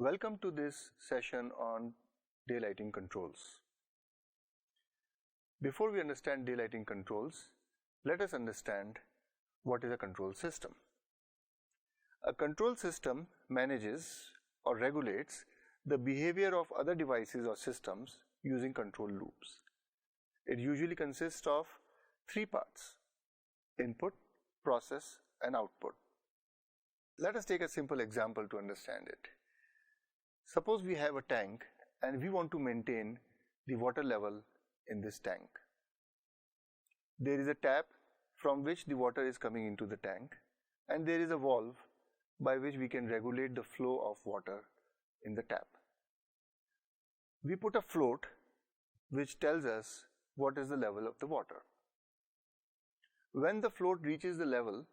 Welcome to this session on daylighting controls. Before we understand daylighting controls, let us understand what is a control system. A control system manages or regulates the behavior of other devices or systems using control loops. It usually consists of three parts: input, process, and output. Let us take a simple example to understand it. Suppose we have a tank and we want to maintain the water level in this tank. There is a tap from which the water is coming into the tank, and there is a valve by which we can regulate the flow of water in the tap. We put a float which tells us what is the level of the water. When the float reaches the level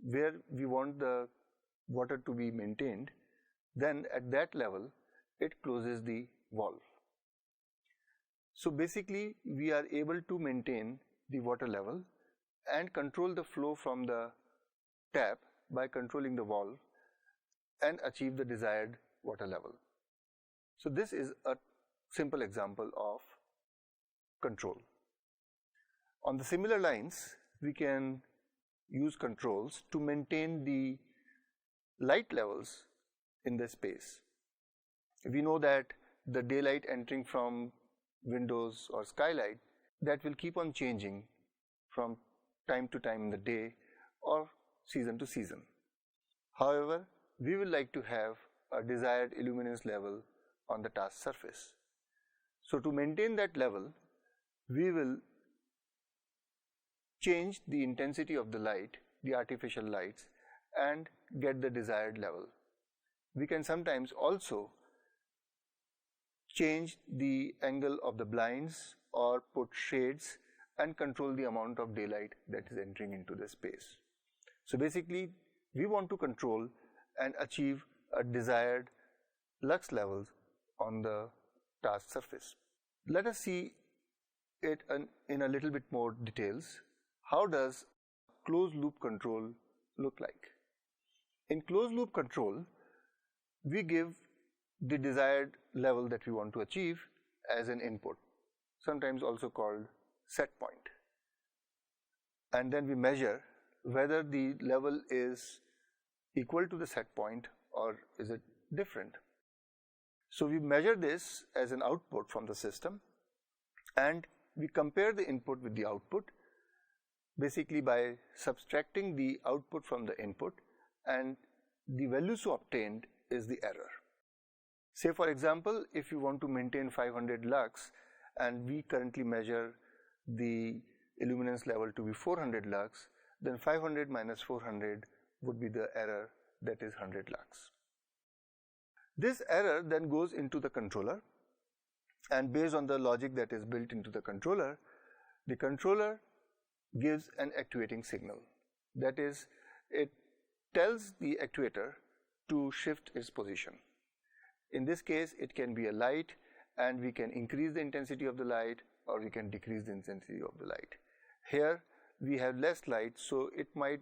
where we want the water to be maintained, then at that level it closes the valve. So basically we are able to maintain the water level and control the flow from the tap by controlling the valve and achieve the desired water level. So this is a simple example of control. On the similar lines, we can use controls to maintain the light levels in the space. We know that the daylight entering from windows or skylight, that will keep on changing from time to time in the day or season to season. However, we will like to have a desired illuminance level on the task surface. So to maintain that level, we will change the intensity of the light, the artificial lights, and get the desired level. We can sometimes also change the angle of the blinds or put shades and control the amount of daylight that is entering into the space. So basically, we want to control and achieve a desired lux levels on the task surface. Let us see it in a little bit more details. How does closed loop control look like? In closed loop control, we give the desired level that we want to achieve as an input, sometimes also called set point. And then we measure whether the level is equal to the set point or is it different. So we measure this as an output from the system, and we compare the input with the output basically by subtracting the output from the input, and the value so obtained is the error. Say for example, if you want to maintain 500 lux and we currently measure the illuminance level to be 400 lux, then 500 minus 400 would be the error, that is 100 lux. This error then goes into the controller, and based on the logic that is built into the controller gives an actuating signal. That is, it tells the actuator to shift its position. In this case, it can be a light, and we can increase the intensity of the light or we can decrease the intensity of the light. Here we have less light, so it might,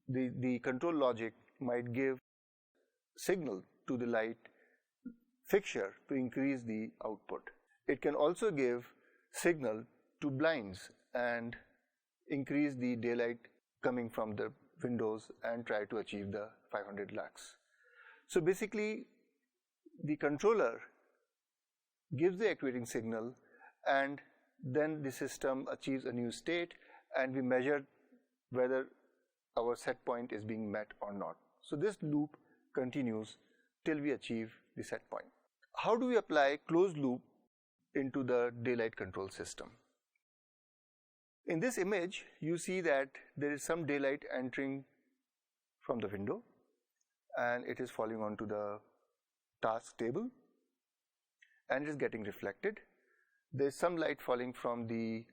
the control logic might give signal to the light fixture to increase the output. It can also give signal to blinds and increase the daylight coming from the windows and try to achieve the 500 lux. So basically, the controller gives the actuating signal, and then the system achieves a new state, and we measure whether our set point is being met or not. So this loop continues till we achieve the set point. How do we apply closed loop into the daylight control system? In this image, you see that there is some daylight entering from the window and it is falling onto the task table and it is getting reflected. There is some light falling from the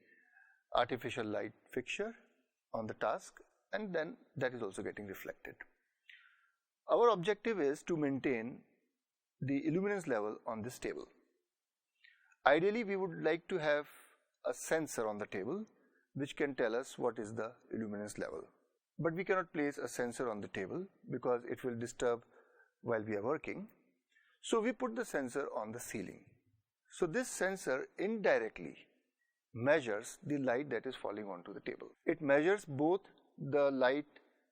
artificial light fixture on the task, and then that is also getting reflected. Our objective is to maintain the illuminance level on this table. Ideally, we would like to have a sensor on the table which can tell us what is the illuminance level. But we cannot place a sensor on the table because it will disturb while we are working. So we put the sensor on the ceiling. So this sensor indirectly measures the light that is falling onto the table. It measures both the light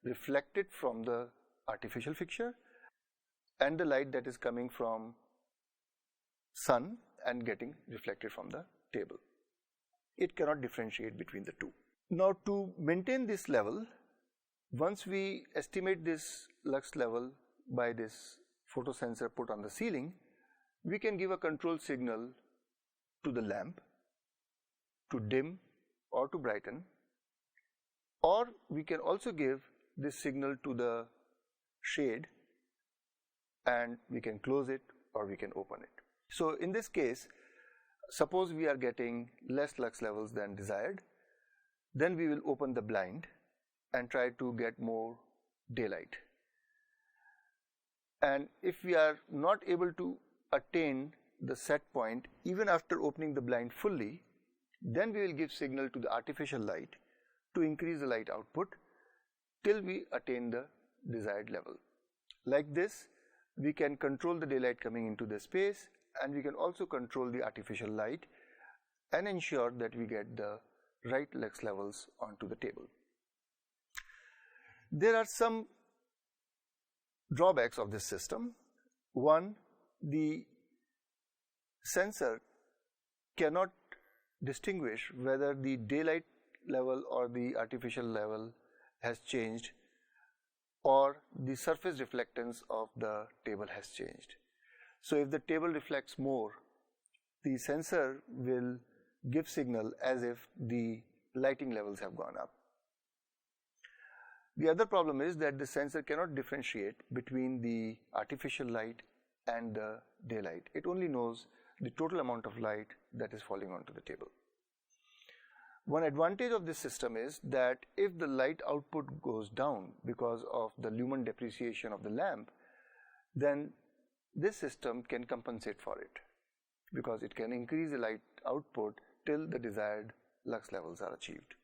reflected from the artificial fixture and the light that is coming from sun and getting reflected from the table. It cannot differentiate between the two. Now, to maintain this level, once we estimate this lux level by this photosensor put on the ceiling, we can give a control signal to the lamp to dim or to brighten, or we can also give this signal to the shade and we can close it or we can open it. So in this case, suppose we are getting less lux levels than desired, then we will open the blind and try to get more daylight. And if we are not able to attain the set point even after opening the blind fully, then we will give signal to the artificial light to increase the light output till we attain the desired level. Like this, we can control the daylight coming into the space, and we can also control the artificial light and ensure that we get the right lux levels onto the table. There are some drawbacks of this system. One, the sensor cannot distinguish whether the daylight level or the artificial level has changed or the surface reflectance of the table has changed. So if the table reflects more, the sensor will give signal as if the lighting levels have gone up. The other problem is that the sensor cannot differentiate between the artificial light and the daylight. It only knows the total amount of light that is falling onto the table. One advantage of this system is that if the light output goes down because of the lumen depreciation of the lamp, then this system can compensate for it because it can increase the light output till the desired lux levels are achieved.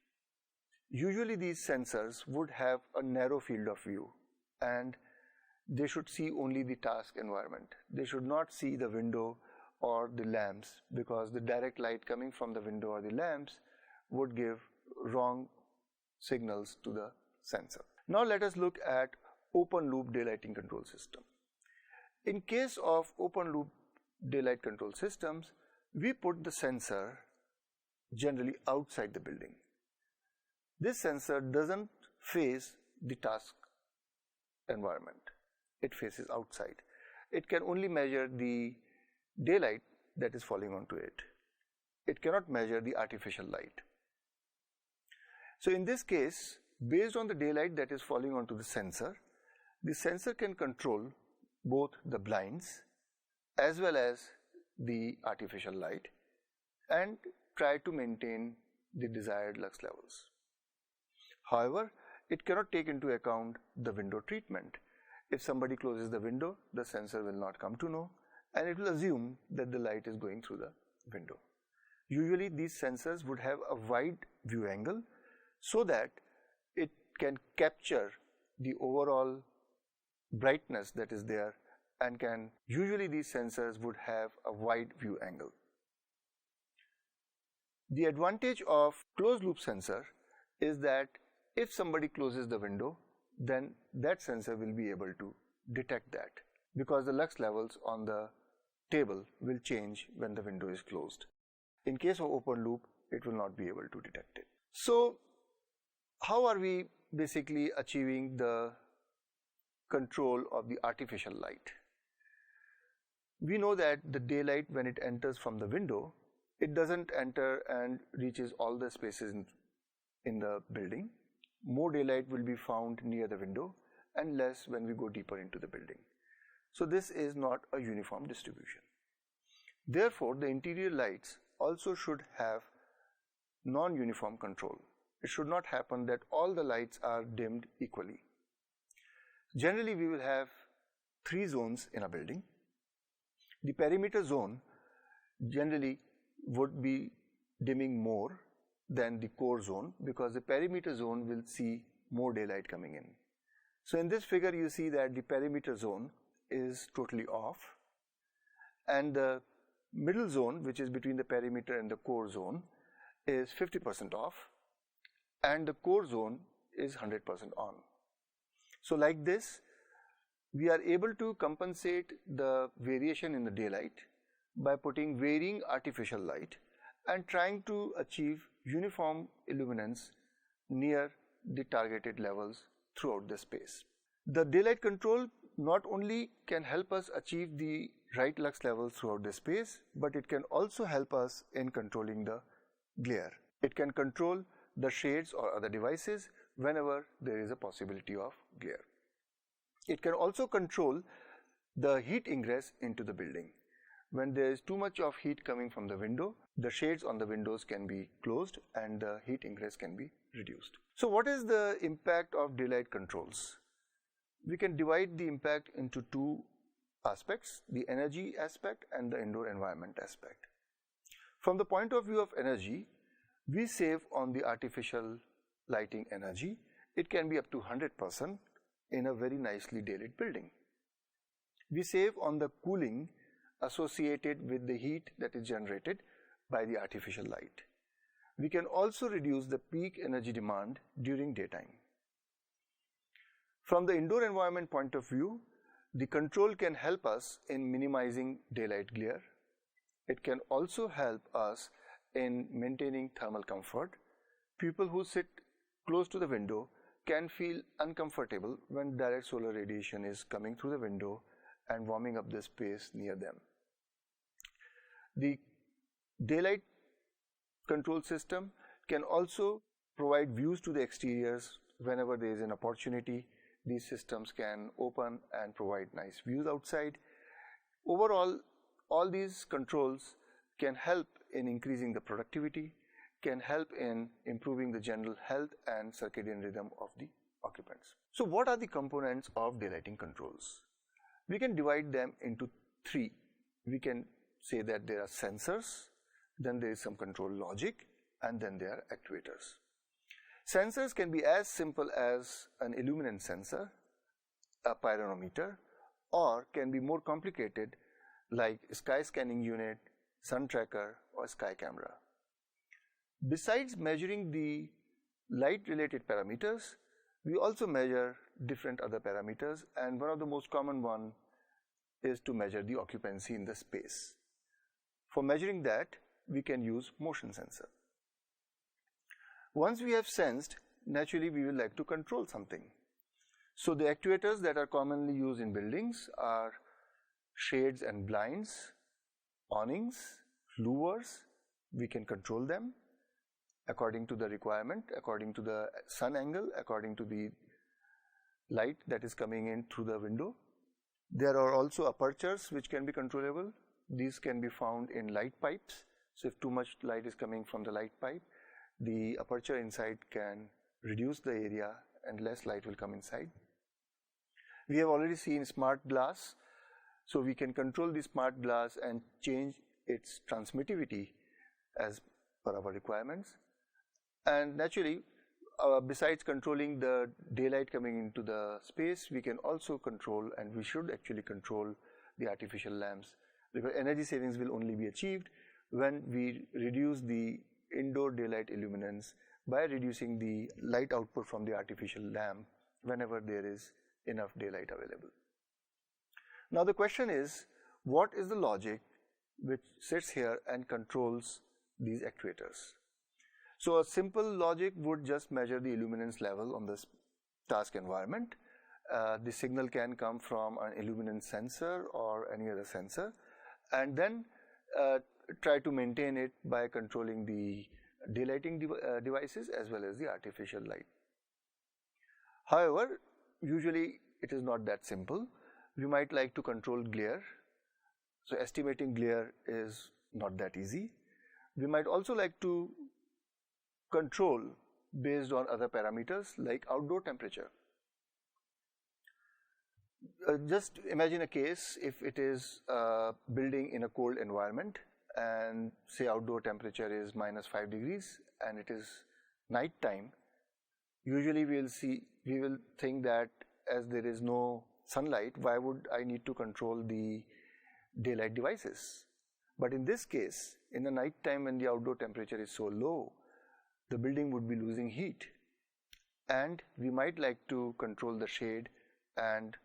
Usually these sensors would have a narrow field of view and they should see only the task environment. They should not see the window or the lamps, because the direct light coming from the window or the lamps would give wrong signals to the sensor. Now let us look at open loop daylighting control system. In case of open loop daylight control systems, we put the sensor generally outside the building. This sensor doesn't face the task environment. It faces outside. It can only measure the daylight that is falling onto it. It cannot measure the artificial light. So in this case, based on the daylight that is falling onto the sensor can control both the blinds as well as the artificial light and try to maintain the desired lux levels. However, it cannot take into account the window treatment. If somebody closes the window, the sensor will not come to know and it will assume that the light is going through the window. Usually these sensors would have a wide view angle so that it can capture the overall brightness that is there, and usually these sensors would have a wide view angle. The advantage of closed loop sensor is that if somebody closes the window, then that sensor will be able to detect that, because the lux levels on the table will change when the window is closed. In case of open loop, it will not be able to detect it. So how are we basically achieving the control of the artificial light? We know that the daylight, when it enters from the window, it doesn't enter and reaches all the spaces in the building. More daylight will be found near the window and less when we go deeper into the building. So this is not a uniform distribution. Therefore, the interior lights also should have non-uniform control. It should not happen that all the lights are dimmed equally. Generally, we will have 3 zones in a building. The perimeter zone generally would be dimming more than the core zone, because the perimeter zone will see more daylight coming in. So in this figure you see that the perimeter zone is totally off and the middle zone, which is between the perimeter and the core zone, is 50% off, and the core zone is 100% on. So like this, we are able to compensate the variation in the daylight by putting varying artificial light and trying to achieve uniform illuminance near the targeted levels throughout the space. The daylight control not only can help us achieve the right lux levels throughout the space, but it can also help us in controlling the glare. It can control the shades or other devices whenever there is a possibility of glare. It can also control the heat ingress into the building. When there is too much of heat coming from the window, the shades on the windows can be closed and the heat ingress can be reduced. So what is the impact of daylight controls? We can divide the impact into two aspects, the energy aspect and the indoor environment aspect. From the point of view of energy, we save on the artificial lighting energy. It can be up to 100% in a very nicely daylit building. We save on the cooling associated with the heat that is generated by the artificial light. We can also reduce the peak energy demand during daytime. From the indoor environment point of view, the control can help us in minimizing daylight glare. It can also help us in maintaining thermal comfort. People who sit close to the window can feel uncomfortable when direct solar radiation is coming through the window and warming up the space near them. The daylight control system can also provide views to the exteriors whenever there is an opportunity. These systems can open and provide nice views outside. Overall, all these controls can help in increasing the productivity, can help in improving the general health and circadian rhythm of the occupants. So what are the components of daylighting controls? We can divide them into three. We can say that there are sensors, then there is some control logic, and then there are actuators. Sensors can be as simple as an illuminance sensor, a pyranometer, or can be more complicated like sky scanning unit, sun tracker, or sky camera. Besides measuring the light related parameters, we also measure different other parameters, and one of the most common one is to measure the occupancy in the space. For measuring that, we can use motion sensor. Once we have sensed, naturally we will like to control something. So the actuators that are commonly used in buildings are shades and blinds, awnings, louvers. We can control them according to the requirement, according to the sun angle, according to the light that is coming in through the window. There are also apertures which can be controllable. These can be found in light pipes. So if too much light is coming from the light pipe, the aperture inside can reduce the area and less light will come inside. We have already seen smart glass. So we can control the smart glass and change its transmittivity as per our requirements. And naturally, besides controlling the daylight coming into the space, we can also control, and we should actually control, the artificial lamps, because energy savings will only be achieved when we reduce the indoor daylight illuminance by reducing the light output from the artificial lamp whenever there is enough daylight available. Now the question is, what is the logic which sits here and controls these actuators? So a simple logic would just measure the illuminance level on this task environment. The signal can come from an illuminance sensor or any other sensor, and then try to maintain it by controlling the daylighting devices as well as the artificial light. However, usually it is not that simple. We might like to control glare. So estimating glare is not that easy. We might also like to control based on other parameters like outdoor temperature. Just imagine a case if it is a building in a cold environment and say outdoor temperature is -5 degrees and it is night time. Usually we will think that as there is no sunlight, why would I need to control the daylight devices. But in this case, in the night time when the outdoor temperature is so low, the building would be losing heat, and we might like to control the shade and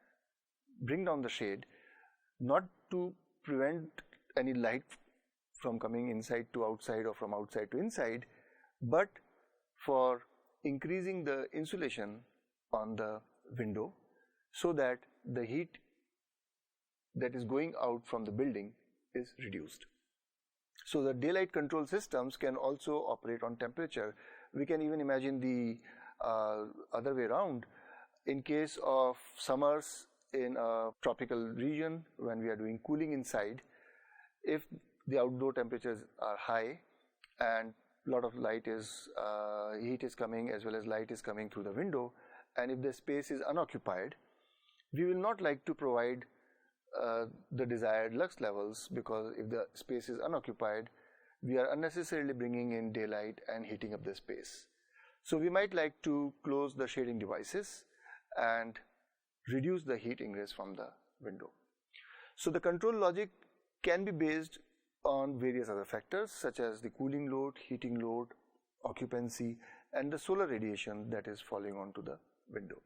bring down the shade, not to prevent any light from coming inside to outside or from outside to inside, but for increasing the insulation on the window so that the heat that is going out from the building is reduced. So the daylight control systems can also operate on temperature. We can even imagine the other way around. In case of summers in a tropical region, when we are doing cooling inside, if the outdoor temperatures are high and a lot of light is heat is coming as well as light is coming through the window, and if the space is unoccupied, we will not like to provide the desired lux levels, because if the space is unoccupied, we are unnecessarily bringing in daylight and heating up the space. So we might like to close the shading devices and reduce the heat ingress from the window. So the control logic can be based on various other factors such as the cooling load, heating load, occupancy, and the solar radiation that is falling onto the window.